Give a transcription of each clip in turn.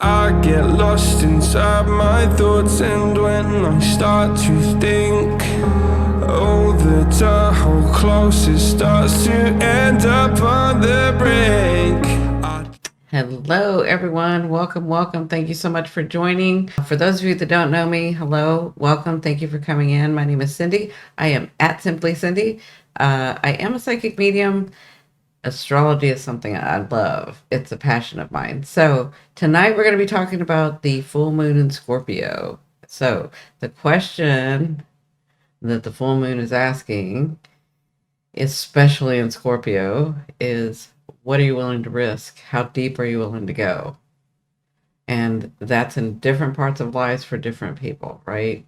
I get lost inside my thoughts, and when I start to think, oh, the Tahoe closest starts to end up on the brink. Hello, everyone. Welcome. Thank you so much for joining. For those of you that don't know me, hello, welcome. Thank you for coming in. My name is Cindi. I am at Simply Cindi. I am a psychic medium. Astrology is something I love. It's a passion of mine. So tonight we're going to be talking about the full moon in Scorpio. So the question that the full moon is asking, especially in Scorpio, is what are you willing to risk? How deep are you willing to go? And that's in different parts of lives for different people, right?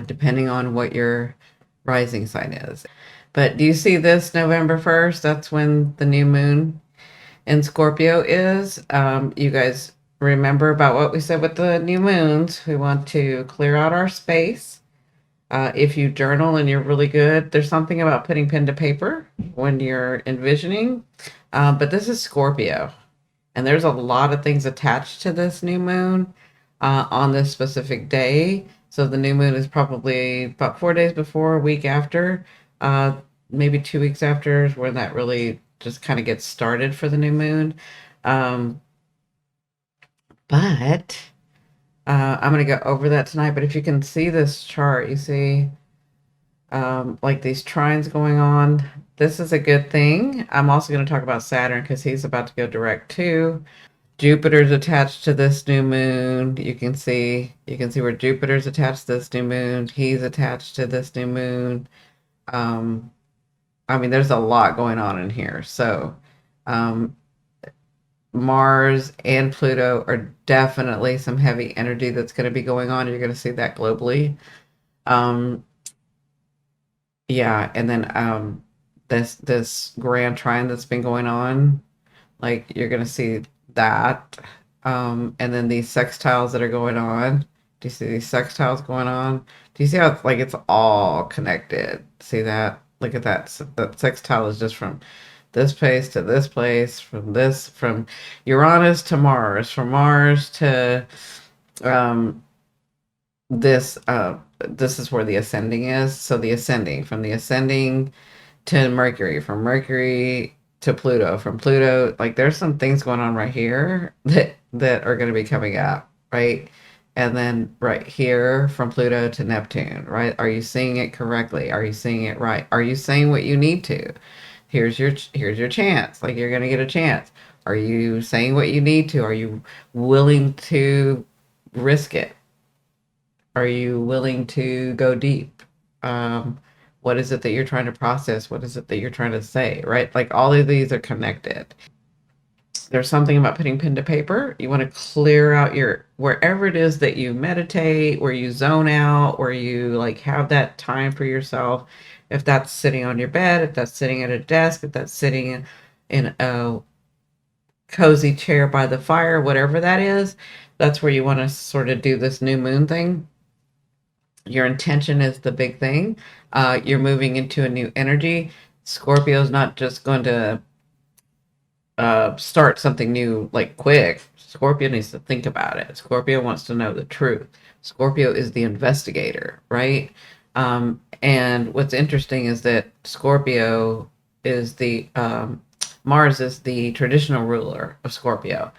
Depending on what your rising sign is. But do you see this November 1st? That's when the new moon in Scorpio is. You guys remember about what we said with the new moons. We want to clear out our space. If you journal and you're really good, there's something about putting pen to paper when you're envisioning. But this is Scorpio. And there's a lot of things attached to this new moon on this specific day. So the new moon is probably about 4 days before, a week after, maybe 2 weeks after is when that really just kind of gets started for the new moon. Um, but I'm going to go over that tonight. But if you can see this chart, you see like these trines going on. This is a good thing. I'm also going to talk about Saturn because he's about to go direct too. Jupiter's attached to this new moon. You can see where Jupiter's attached to this new moon. He's attached to this new moon. I mean, there's a lot going on in here. So, um, Mars and Pluto are definitely some heavy energy that's going to be going on. You're going to see that globally. Um, yeah, and then this grand trine that's been going on, like you're going to see that. And then these sextiles that are going on. Do you see these sextiles going on? Do you see how it's all connected? See that? Look at that. That sextile is just from this place to this place, from Uranus to Mars, from Mars to um, this is where the ascending is. So the ascending, from the ascending to Mercury, from Mercury to Pluto, from Pluto, like there's some things going on right here that are going to be coming up, right? And then right here from Pluto to Neptune, right? Are you seeing it correctly? Are you seeing it right? Are you saying what you need to? Here's your chance. Like you're going to get a chance. Are you saying what you need to? Are you willing to risk it? Are you willing to go deep? What is it that you're trying to process? What is it that you're trying to say, right? Like all of these are connected. There's something about putting pen to paper. You want to clear out your wherever it is that you meditate, where you zone out, where you like have that time for yourself. If that's sitting on your bed, if that's sitting at a desk, if that's sitting in a cozy chair by the fire, whatever that is, that's where you want to sort of do this new moon thing. Your intention is the big thing. You're moving into a new energy. Scorpio's not just going to start something new like quick. Scorpio needs to think about it. Scorpio wants to know the truth. Scorpio is the investigator, right? And what's interesting is that Scorpio is Mars is the traditional ruler of Scorpio.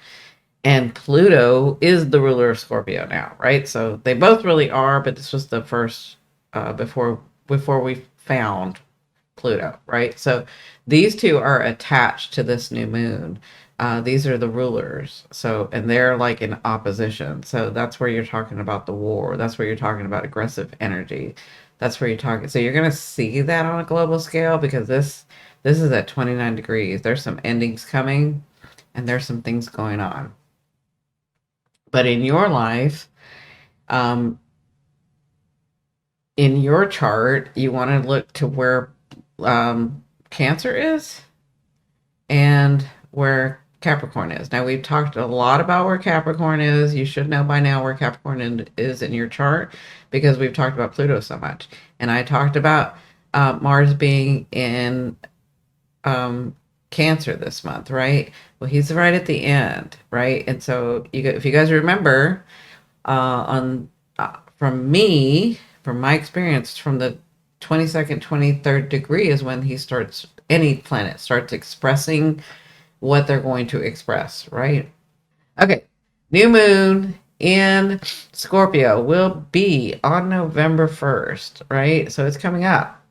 And Pluto is the ruler of Scorpio now, right? So they both really are, but this was the first before we found Pluto, right? So these two are attached to this new moon. These are the rulers. So, and they're like in opposition. So that's where you're talking about the war. That's where you're talking about aggressive energy. That's where you're talking. So you're going to see that on a global scale because this is at 29 degrees. There's some endings coming and there's some things going on. But in your life, um, in your chart, you want to look to where Cancer is and where Capricorn is. Now, we've talked a lot about where Capricorn is. You should know by now where Capricorn is in your chart because we've talked about Pluto so much. And I talked about Mars being in Cancer this month, right? Well, he's right at the end, right? And so if you guys remember, on from me, from my experience, from the 22nd, 23rd degree is when any planet starts expressing what they're going to express, right? Okay. New moon in Scorpio will be on November 1st, right? So it's coming up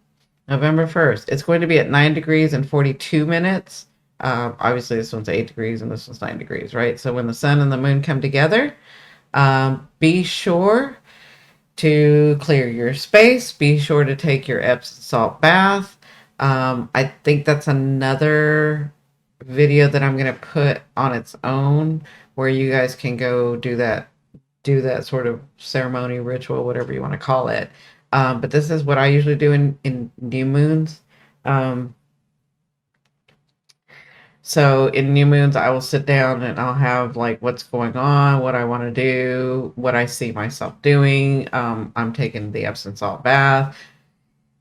November 1st. It's going to be at 9 degrees and 42 minutes. Obviously, this one's 8 degrees and this one's 9 degrees, right? So when the sun and the moon come together, be sure to clear your space. Be sure to take your Epsom salt bath. I think that's another video that I'm going to put on its own where you guys can go do that sort of ceremony, ritual, whatever you want to call it. But this is what I usually do in new moons. So in new moons, I will sit down and I'll have like what's going on, what I want to do, what I see myself doing. I'm taking the Epsom salt bath.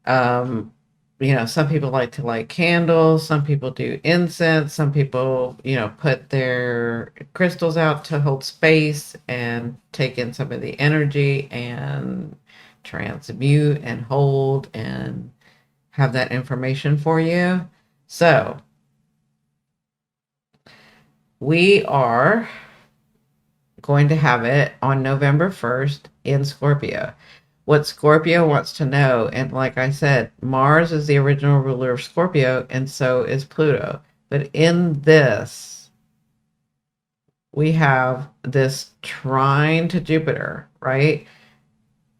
Some people like to light candles. Some people do incense. Some people, put their crystals out to hold space and take in some of the energy and transmute and hold and have that information for you. So we are going to have it on November 1st in Scorpio. What Scorpio wants to know, and like I said, Mars is the original ruler of Scorpio, and so is Pluto. But in this, we have this trine to Jupiter, right?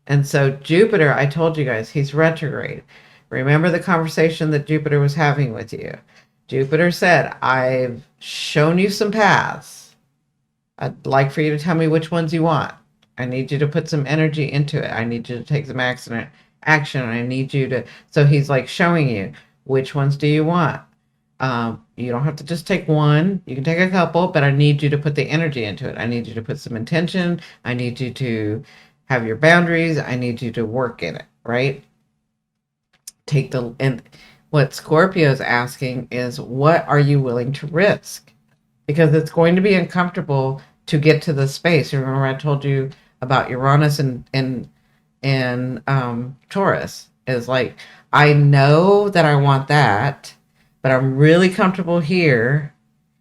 And so Jupiter, I told you guys, he's retrograde. Remember the conversation that Jupiter was having with you. Jupiter said, I've shown you some paths. I'd like for you to tell me which ones you want. I need you to put some energy into it. I need you to take some action. I need you to. So he's like showing you which ones do you want. You don't have to just take one. You can take a couple, but I need you to put the energy into it. I need you to put some intention. I need you to have your boundaries. I need you to work in it, right? And what Scorpio is asking is, what are you willing to risk? Because it's going to be uncomfortable to get to the space. Remember I told you about Uranus and Taurus is like, I know that I want that, but I'm really comfortable here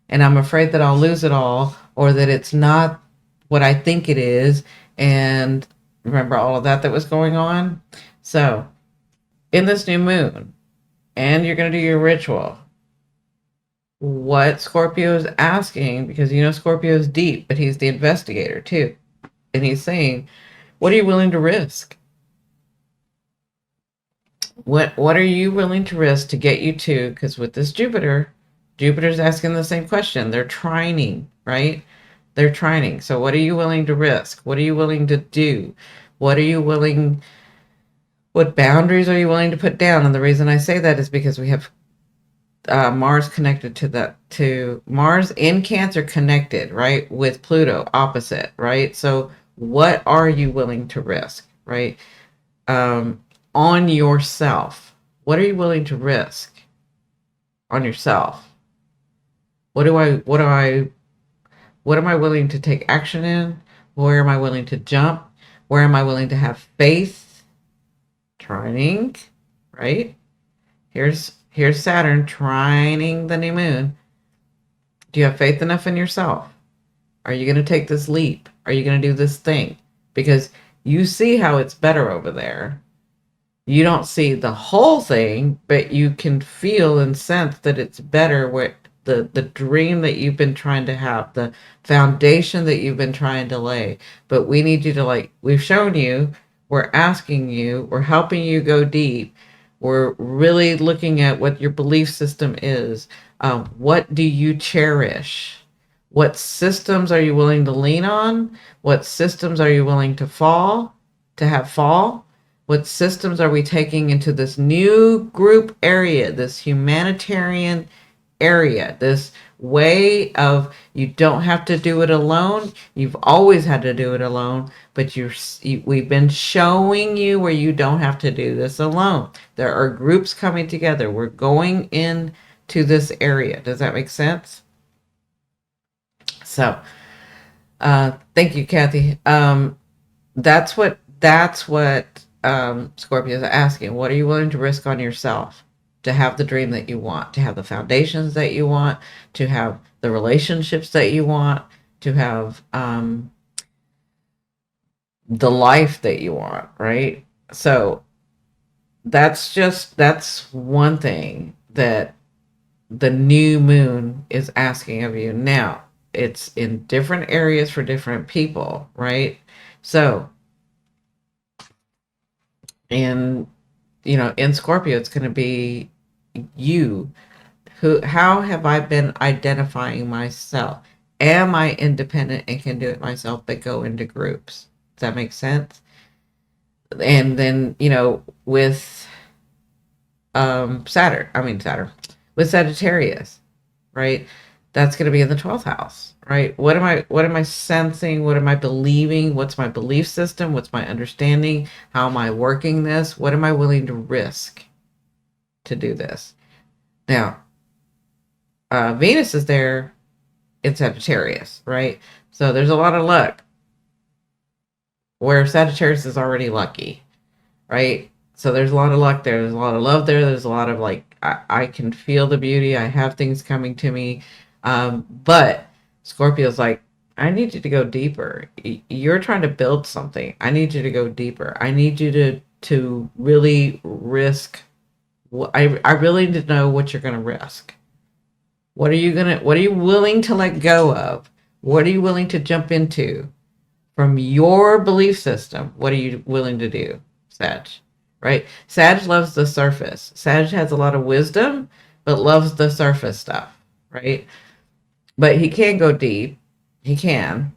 and I'm afraid that I'll lose it all or that it's not what I think it is. And remember all of that was going on. So in this new moon, and you're going to do your ritual, what Scorpio is asking, because Scorpio is deep, but he's the investigator too. And he's saying, what are you willing to risk? What are you willing to risk to get you to? Because with this Jupiter's asking the same question. They're trining, right? They're trining. So what are you willing to risk? What are you willing to do? What boundaries are you willing to put down? And the reason I say that is because we have Mars connected to Mars in Cancer connected, right? With Pluto opposite, right? So what are you willing to risk, right? On yourself. What are you willing to risk on yourself? What am I willing to take action in? Where am I willing to jump? Where am I willing to have faith? Trining, right? Here's Saturn trining the new moon. Do you have faith enough in yourself? Are you going to take this leap? Are you going to do this thing? Because you see how it's better over there. You don't see the whole thing, but you can feel and sense that it's better where the dream that you've been trying to have, the foundation that you've been trying to lay. But we need you to we've shown you, we're asking you, we're helping you go deep. We're really looking at what your belief system is. What do you cherish? What systems are you willing to lean on? What systems are you willing to have fall? What systems are we taking into this new group area, this humanitarian area, this way of you don't have to do it alone. You've always had to do it alone, but we've been showing you where you don't have to do this alone. There are groups coming together. We're going in to this area. Does that make sense? So, thank you, Kathy. That's what Scorpio is asking. What are you willing to risk on yourself to have the dream that you want, to have the foundations that you want, to have the relationships that you want, to have the life that you want, right? So that's one thing that the new moon is asking of you. Now, it's in different areas for different people, right? So, in in Scorpio, it's going to be you. How have I been identifying myself? Am I independent and can do it myself, but go into groups? Does that make sense? And then, with Saturn, with Sagittarius, right? That's going to be in the 12th house, right? What am I sensing? What am I believing? What's my belief system? What's my understanding? How am I working this? What am I willing to risk to do this? Now, Venus is there in Sagittarius, right? So there's a lot of luck where Sagittarius is already lucky, right? So there's a lot of luck there. There's a lot of love there. There's a lot of I can feel the beauty. I have things coming to me. But Scorpio's like, I need you to go deeper. You're trying to build something. I need you to go deeper. I need you to really risk. I really need to know what you're going to risk. What are you willing to let go of? What are you willing to jump into from your belief system? What are you willing to do, Sag? Right? Sag loves the surface. Sag has a lot of wisdom, but loves the surface stuff, right? But he can go deep. He can.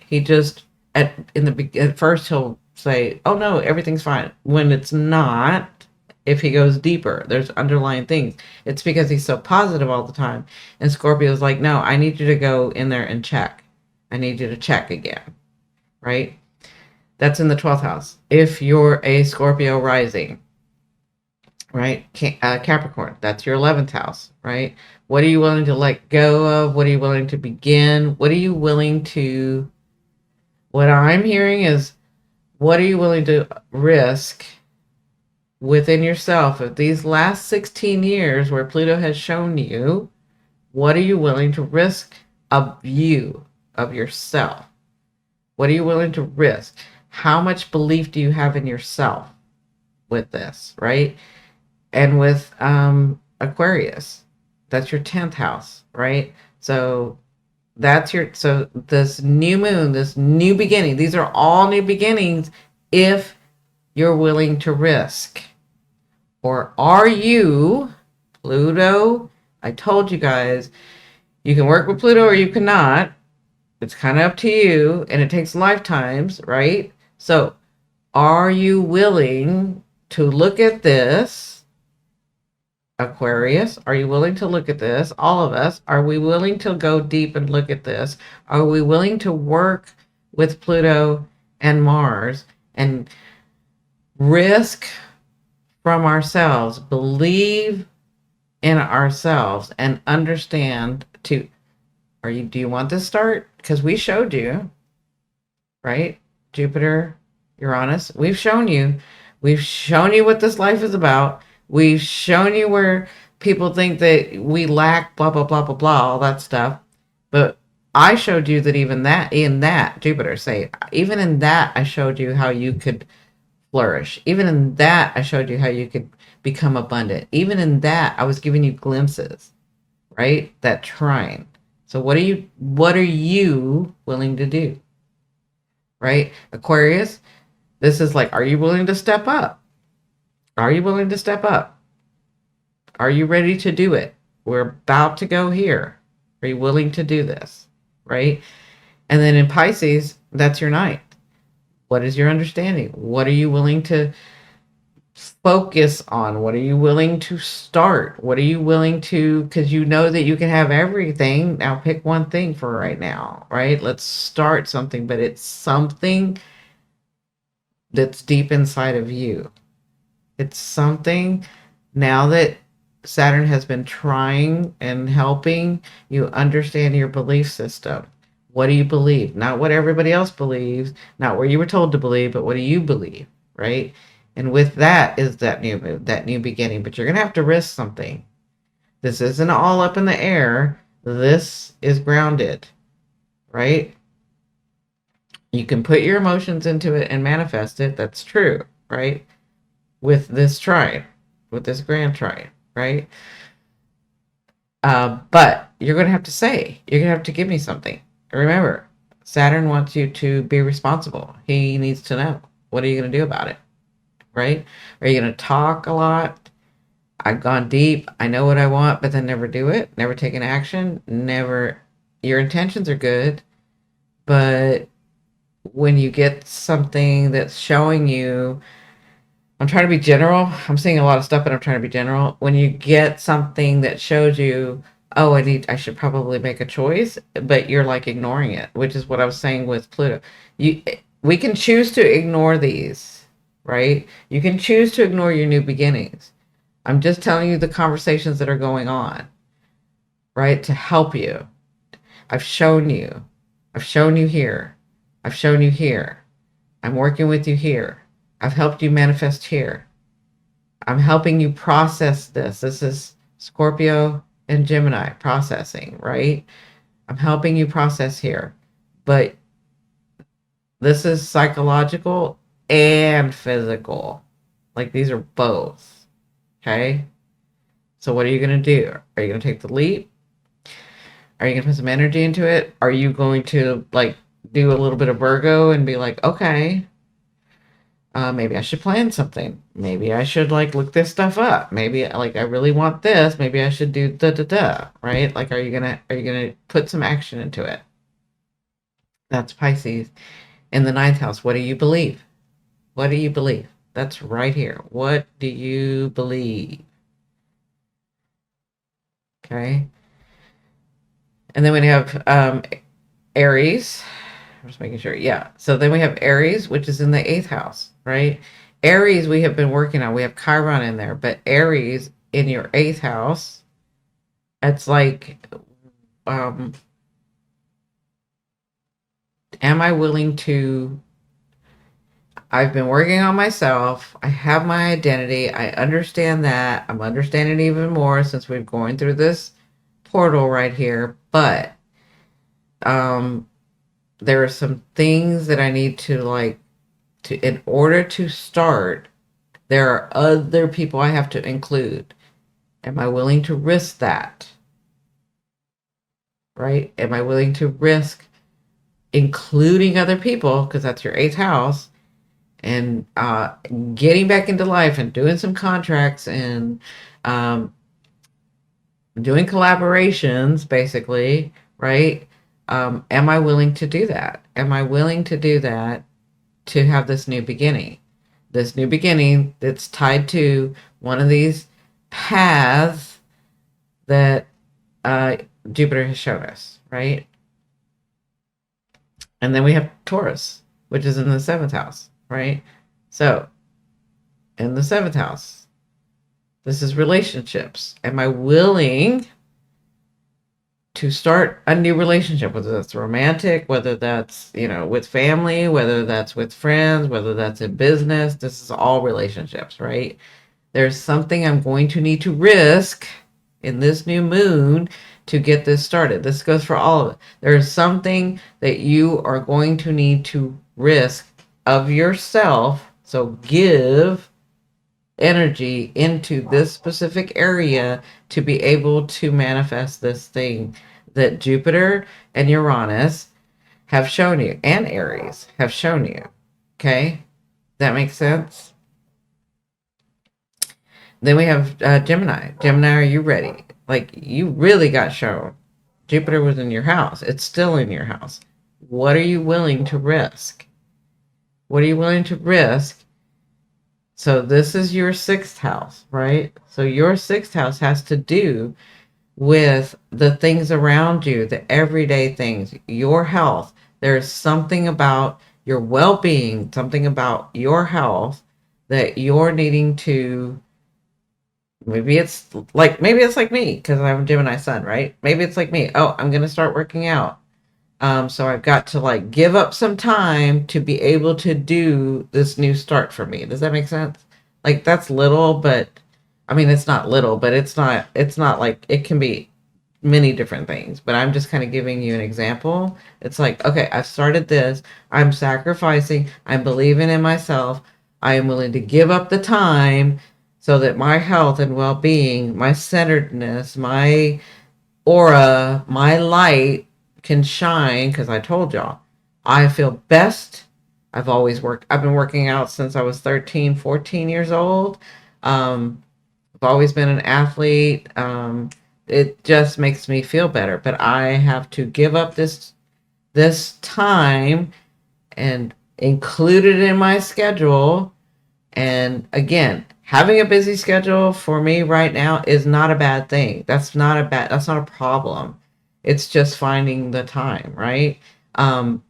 He just at first he'll say, "Oh no, everything's fine." When it's not, if he goes deeper, there's underlying things. It's because he's so positive all the time. And Scorpio's like, "No, I need you to go in there and check. I need you to check again." Right? That's in the 12th house. If you're a Scorpio rising, right? Capricorn, that's your 11th house, right? What are you willing to let go of? What are you willing to begin? What I'm hearing is, what are you willing to risk within yourself of these last 16 years where Pluto has shown you? What are you willing to risk of yourself? What are you willing to risk? How much belief do you have in yourself with this, right? And with Aquarius, that's your 10th house, right? So this new moon, this new beginning, these are all new beginnings if you're willing to risk. Or are you, Pluto? I told you guys, you can work with Pluto or you cannot. It's kind of up to you, and it takes lifetimes, right? So, are you willing to look at this, Aquarius? Are you willing to look at this? All of us, are we willing to go deep and look at this? Are we willing to work with Pluto and Mars and risk from ourselves, believe in ourselves, and understand do you want this start? Because we showed you, right? Jupiter, Uranus, we've shown you what this life is about. We've shown you where people think that we lack blah, blah, blah, blah, blah, all that stuff. But I showed you that even in that, Jupiter, even in that, I showed you how you could flourish. Even in that, I showed you how you could become abundant. Even in that, I was giving you glimpses, right? That trine. So what are you willing to do? Right? Aquarius, this is like, are you willing to step up? Are you willing to step up? Are you ready to do it? We're about to go here. Are you willing to do this? Right? And then in Pisces, that's your ninth. What is your understanding? What are you willing to focus on? What are you willing to start? What are you willing to, because you know that you can have everything. Now pick one thing for right now, right? Let's start something, but it's something that's deep inside of you. It's something now that Saturn has been trying and helping you understand your belief system. What do you believe? Not what everybody else believes, not what you were told to believe, but what do you believe, right? And with that is that new move, that new beginning. But you're going to have to risk something. This isn't all up in the air. This is grounded, right? You can put your emotions into it and manifest it. That's true, right? With this trine, with this grand trine, right? But you're going to have to say, you're going to have to give me something. Remember, Saturn wants you to be responsible. He needs to know. What are you going to do about it? Right? Are you going to talk a lot? I've gone deep. I know what I want, but then never do it. Never take an action. Never. Your intentions are good, but when you get something that's showing you, I'm trying to be general. I'm seeing a lot of stuff, but I'm trying to be general. When you get something that shows you, oh, I should probably make a choice, but you're like ignoring it, which is what I was saying with Pluto. We can choose to ignore these, right? You can choose to ignore your new beginnings. I'm just telling you the conversations that are going on, right? To help you. I've shown you. I've shown you here. I've shown you here. I'm working with you here. I've helped you manifest here. I'm helping you process this. This is Scorpio and Gemini processing, right? I'm helping you process here. But this is psychological and physical. Like these are both. Okay? So what are you going to do? Are you going to take the leap? Are you going to put some energy into it? Are you going to like do a little bit of Virgo and be like, okay, maybe I should plan something. Maybe I should like look this stuff up. Maybe like I really want this. Maybe I should do right? Like, are you gonna put some action into it? That's Pisces. In the ninth house, what do you believe? What do you believe? That's right here. What do you believe? Okay. And then we have Aries. I'm just making sure. Yeah. So then we have Aries, which is in the eighth house, right? Aries, we have been working on. We have Chiron in there, but Aries in your eighth house, it's like, am I willing to? I've been working on myself. I have my identity. I understand that. I'm understanding even more since we're going through this portal right here. But there are some things that I need to in order to start, there are other people I have to include. Am I willing to risk that? Right? Am I willing to risk including other people, because that's your eighth house, and getting back into life and doing some contracts and doing collaborations, basically, right? Am I willing to do that? Am I willing to do that to have this new beginning? This new beginning that's tied to one of these paths that Jupiter has shown us, right? And then we have Taurus, which is in the seventh house, right? So, in the seventh house, this is relationships. Am I willing to start a new relationship, whether that's romantic, whether that's, with family, whether that's with friends, whether that's in business? This is all relationships, right? There's something I'm going to need to risk in this new moon to get this started. This goes for all of it. There's something that you are going to need to risk of yourself. So give energy into this specific area to be able to manifest this thing that Jupiter and Uranus have shown you, and Aries have shown you. Okay? That makes sense? Then we have Gemini. Gemini, are you ready? Like, you really got shown. Jupiter was in your house. It's still in your house. What are you willing to risk? What are you willing to risk? So this is your sixth house, right? So your sixth house has to do with the things around you, the everyday things, your health. There's something about your well-being, something about your health that you're needing to maybe it's like me because I'm a Gemini sun, right? Maybe it's like me. Oh, I'm gonna start working out. So I've got to like give up some time to be able to do this new start for me. Does that make sense? Like that's little, but I mean it's not little, but it's not like it can be many different things. But I'm just kind of giving you an example. It's like, okay, I've started this. I'm sacrificing. I'm believing in myself. I am willing to give up the time so that my health and well-being, my centeredness, my aura, my light can shine because I told y'all I feel best. I've been working out since I was 13, 14 years old. I've always been an athlete. It just makes me feel better, but I have to give up this time and include it in my schedule. And again, having a busy schedule for me right now is not a bad thing. That's not a problem. It's just finding the time, right? Um,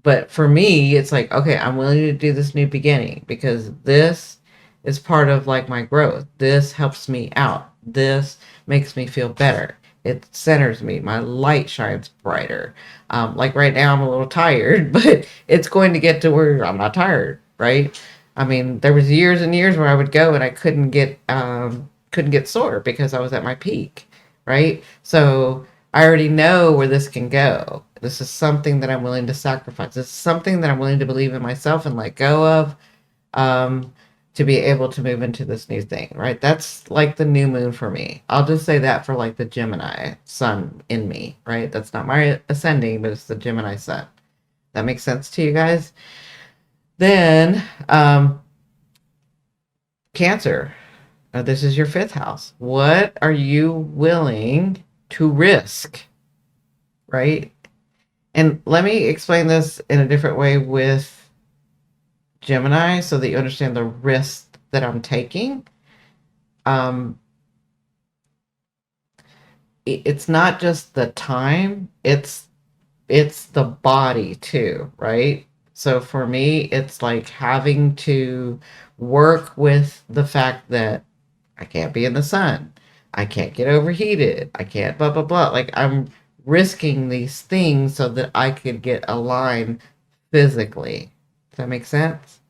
but for me, it's like, okay, I'm willing to do this new beginning because this is part of like my growth. This helps me out. This makes me feel better. It centers me. My light shines brighter. Like right now, I'm a little tired, but it's going to get to where I'm not tired, right? I mean, there was years and years where I would go and I couldn't get sore because I was at my peak, right? So I already know where this can go. This is something that I'm willing to sacrifice. This is something that I'm willing to believe in myself and let go of, um, to be able to move into this new thing, right? That's like the new moon for me. I'll just say that for like the Gemini sun in me, right? That's not my ascending, but it's the Gemini sun. That makes sense to you guys? Then, Cancer. This is your fifth house. What are you willing to risk, right? And let me explain this in a different way with Gemini so that you understand the risk that I'm taking. Um, it's not just the time, it's the body too, right? So for me, it's like having to work with the fact that I can't be in the sun. I can't get overheated. I can't blah blah blah. Like I'm risking these things so that I could get aligned physically. Does that make sense?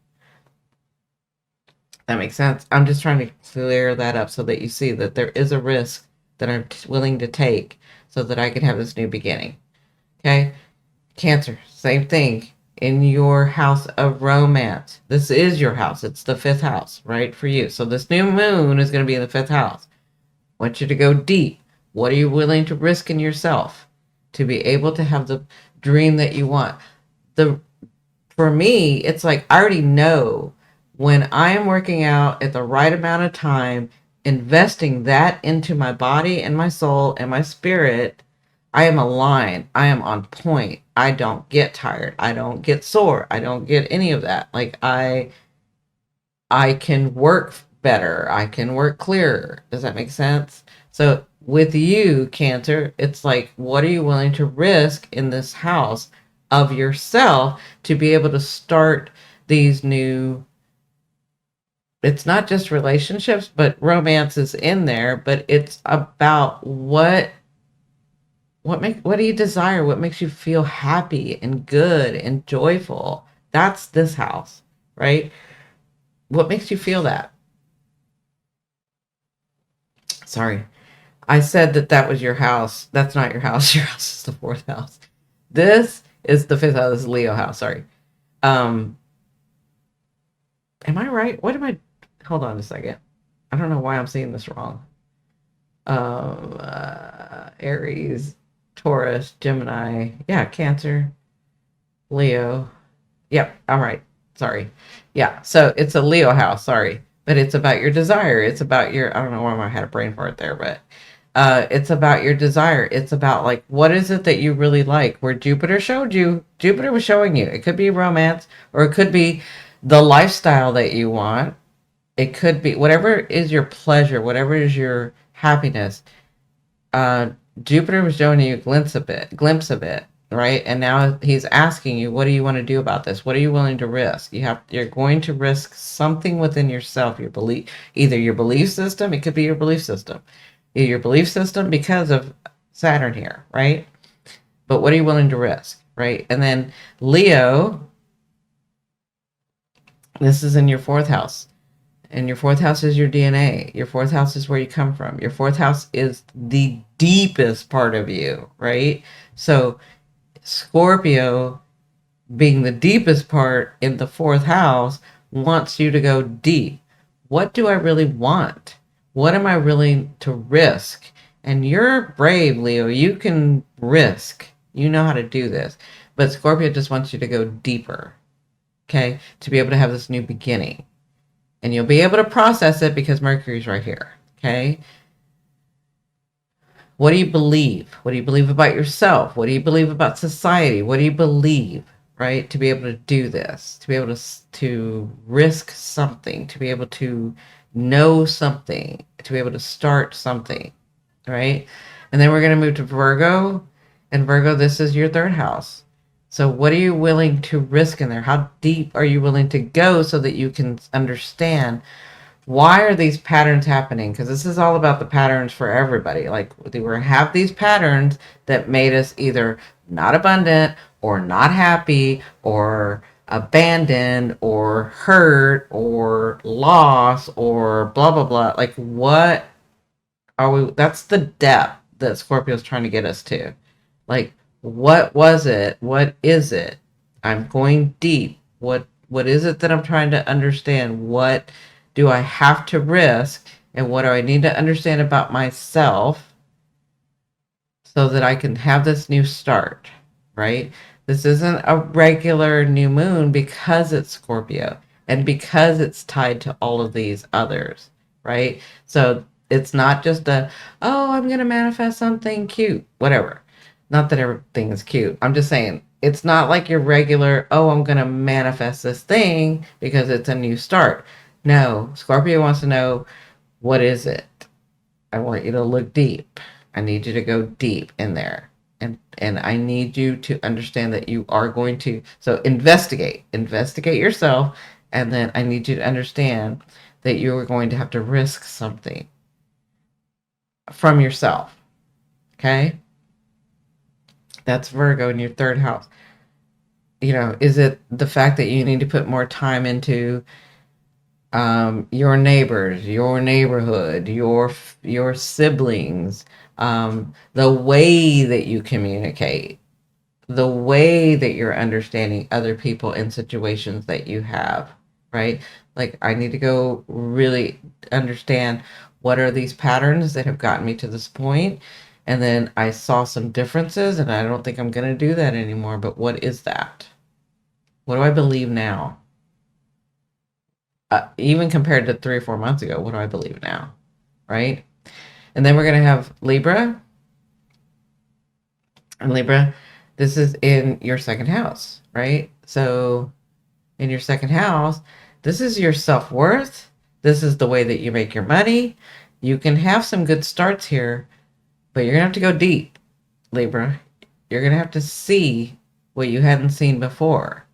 That makes sense. I'm just trying to clear that up so that you see that there is a risk that I'm willing to take so that I can have this new beginning. Okay? Cancer, same thing. In your house of romance. This is your house. It's the fifth house, right? For you. So this new moon is going to be in the fifth house. I want you to go deep. What are you willing to risk in yourself to be able to have the dream that you want? The For me, it's like I already know when I am working out at the right amount of time, investing that into my body and my soul and my spirit, I am aligned. I am on point. I don't get tired. I don't get sore. I don't get any of that. Like I can work better. I can work clearer. Does that make sense? So with you, Cancer, it's like, what are you willing to risk in this house of yourself to be able to start these new, it's not just relationships, but romance is in there, but it's about what do you desire? What makes you feel happy and good and joyful? That's this house, right? What makes you feel that? Sorry. I said that that was your house. That's not your house. Your house is the fourth house. This is the fifth house. This is Leo house. Sorry. Um, am I right? What am I? Hold on a second. I don't know why I'm seeing this wrong. Aries, Taurus, Gemini. Yeah, Cancer, Leo. Yep, I'm right. Sorry. Yeah, so it's a Leo house. Sorry. But it's about your desire. It's about your, I don't know why I had a brain fart there, but it's about your desire. It's about like, what is it that you really like? Where Jupiter showed you, Jupiter was showing you. It could be romance or it could be the lifestyle that you want. It could be whatever is your pleasure, whatever is your happiness. Uh, Jupiter was showing you a glimpse of it. right? And now he's asking you, what do you want to do about this? What are you willing to risk? You're going to risk something within yourself, your belief, either your belief system, it could be your belief system, either your belief system because of Saturn here, right? But what are you willing to risk, right? And then Leo, this is in your fourth house. And your fourth house is your DNA. Your fourth house is where you come from. Your fourth house is the deepest part of you, right? So Scorpio, being the deepest part in the fourth house, wants you to go deep. What do I really want? What am I willing to risk? And you're brave, Leo. You can risk. You know how to do this. But Scorpio just wants you to go deeper, okay? To be able to have this new beginning. And you'll be able to process it because Mercury's right here, okay? What do you believe? What do you believe about yourself? What do you believe about society? What do you believe, right? To be able to do this, to be able to risk something, to be able to know something, to be able to start something, right? And then we're going to move to Virgo. And Virgo, this is your third house. So what are you willing to risk in there? How deep are you willing to go so that you can understand why are these patterns happening? Because this is all about the patterns for everybody. Like we have these patterns that made us either not abundant or not happy or abandoned or hurt or lost or blah, blah, blah. Like what are we? That's the depth that Scorpio is trying to get us to. Like, what was it? What is it? I'm going deep. What is it that I'm trying to understand? What do I have to risk? And what do I need to understand about myself so that I can have this new start, right? This isn't a regular new moon because it's Scorpio and because it's tied to all of these others, right? So it's not just oh, I'm going to manifest something cute, whatever. Not that everything is cute. I'm just saying it's not like your regular, oh, I'm going to manifest this thing because it's a new start. No, Scorpio wants to know, what is it? I want you to look deep. I need you to go deep in there. And I need you to understand that you are going to, so investigate yourself. And then I need you to understand that you are going to have to risk something from yourself. Okay? That's Virgo in your third house. You know, is it the fact that you need to put more time into your neighbors, your neighborhood, your siblings, the way that you communicate, the way that you're understanding other people in situations that you have, right? Like I need to go really understand what are these patterns that have gotten me to this point. And then I saw some differences and I don't think I'm going to do that anymore. But what is that? What do I believe now? Even compared to 3 or 4 months ago, what do I believe now? Right? And then we're going to have Libra. And Libra, this is in your second house, right? So in your second house, this is your self-worth. This is the way that you make your money. You can have some good starts here, but you're going to have to go deep, Libra. You're going to have to see what you hadn't seen before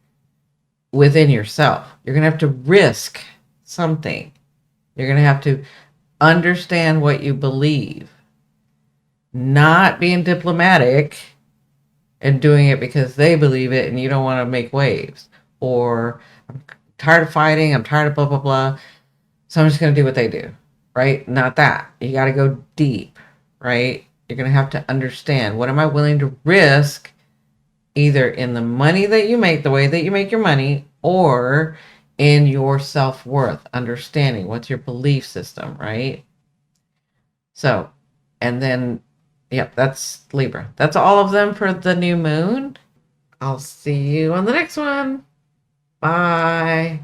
within yourself. You're going to have to risk something. You're going to have to understand what you believe. Not being diplomatic and doing it because they believe it and you don't want to make waves. Or I'm tired of fighting. I'm tired of blah, blah, blah. So I'm just going to do what they do. Right? Not that. You got to go deep. Right? You're going to have to understand, what am I willing to risk either in the money that you make, the way that you make your money, or in your self-worth, understanding what's your belief system, right? So, and then, yep, that's Libra. That's all of them for the new moon. I'll see you on the next one. Bye.